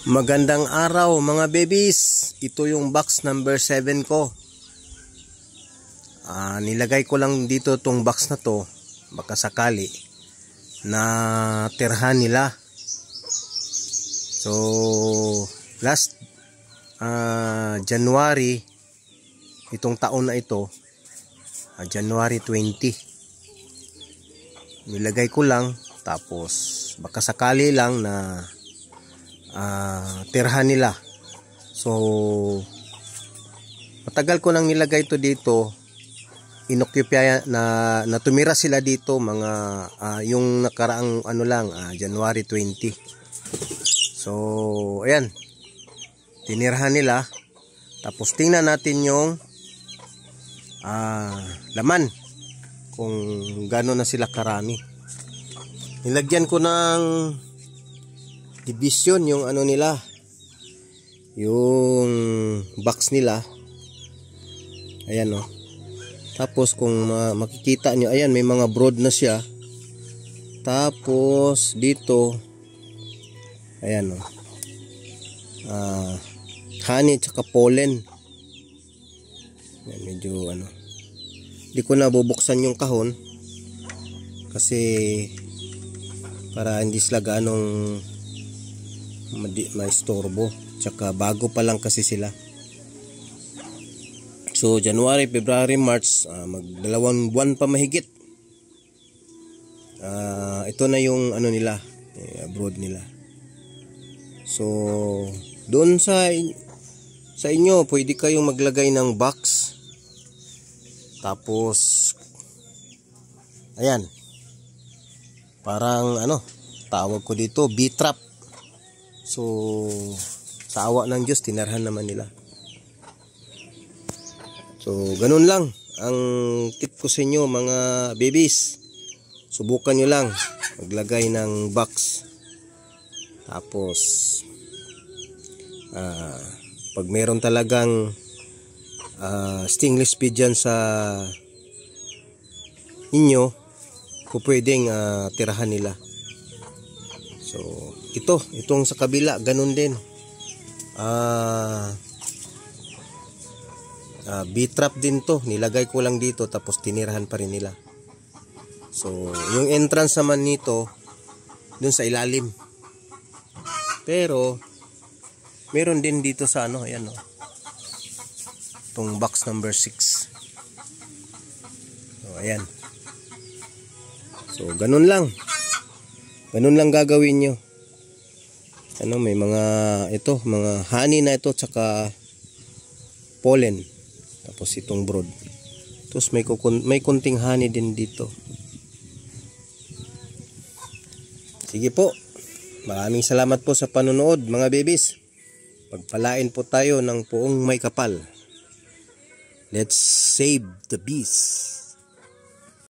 Magandang araw mga babies. Ito yung box number 7 ko. Nilagay ko lang dito tong box na to baka sakali na tirhan nila. So last January itong taon na ito, January 20, nilagay ko lang, tapos baka sakali lang na tirhan nila. So matagal ko nang nilagay to dito, inoccupy na tumira sila dito mga yung nakaraang January 20. So ayan, tinirhan nila. Tapos tingnan natin yung laman, kung gano'n na sila karami. Nilagyan ko ng division yung nila, yung box nila. Ayan o. Tapos kung makikita nyo, ayan, may mga brood na siya. Tapos dito, ayan o, honey tsaka pollen. Ayan, medyo hindi ko na bubuksan yung kahon kasi para hindi sila ganong maistorbo, tsaka bago pa lang kasi sila. So January, February, March, mag-2 buwan pa mahigit. Ito na yung nila, brood nila. So doon sa inyo, pwede kayong maglagay ng box. Tapos ayan, parang tawag ko dito, B-trap. So sa awa ng Diyos, tinarhan naman nila. So ganun lang ang tip ko sa inyo mga babies. Subukan nyo lang maglagay ng box. Tapos pag meron talagang stainless feed dyan sa inyo, pwedeng tirahan nila. So itong sa kabila ganun din, B-trap din to, nilagay ko lang dito tapos tinirahan pa rin nila. So yung entrance naman nito dun sa ilalim, pero meron din dito sa ayan o, itong box number 6. So ayan, so ganun lang gagawin nyo. May mga mga honey na ito tsaka pollen, tapos itong brood, tapos may kunting honey din dito. Sige po, maraming salamat po sa panonood mga babies. Pagpalain po tayo ng puong may kapal. Let's save the bees.